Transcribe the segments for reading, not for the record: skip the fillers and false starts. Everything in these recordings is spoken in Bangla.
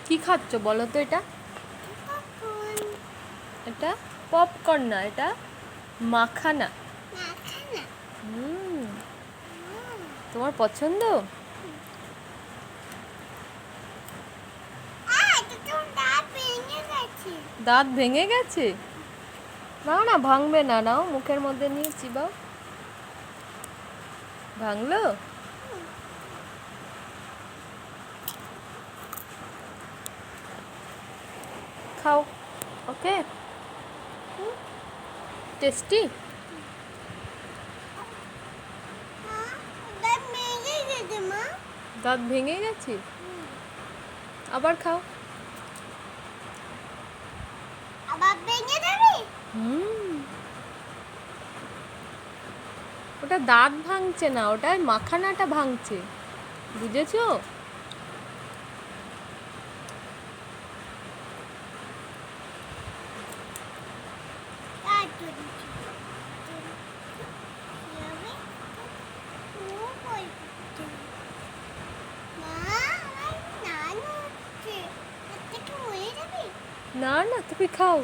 কি খাচ্ছ বলো তো? এটা এটা পপকর্ন না, এটা মাখানা। হুম, তোমার পছন্দ? দাঁত ভেঙে গেছে? নাও না, ভাঙবে না, নাও মুখের মধ্যে নিয়ে চিবাও। ভাঙলো? খাও। ওকে, টেস্টি। দাঁত ভেঙে গেছে? আবার খাও। হুম, ওটা দাঁত ভাঙছে না, ওটা মাখানাটা ভাঙছে, বুঝেছো? না না, তুমি খাও,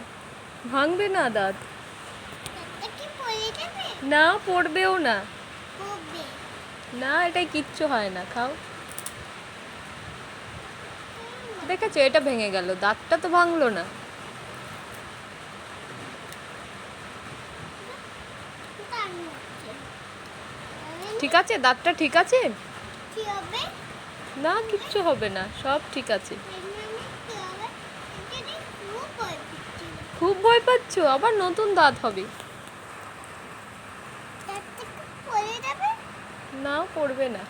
ভাঙবে না দাঁত। না, পড়বেও না। না, এটাই কিচ্ছু হয় না, খাও। দেখেছো, এটা ভেঙে গেল, দাঁতটা তো ভাঙলো না। ঠিক আছে, দাঁতটা ঠিক আছে? না, কিচ্ছু হবে না, সব ঠিক আছে। খুব ভয় পাচ্ছ? আবার নতুন দাঁত হবে। না, পড়বে না,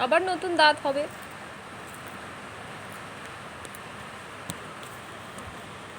আবার নতুন দাঁত হবে।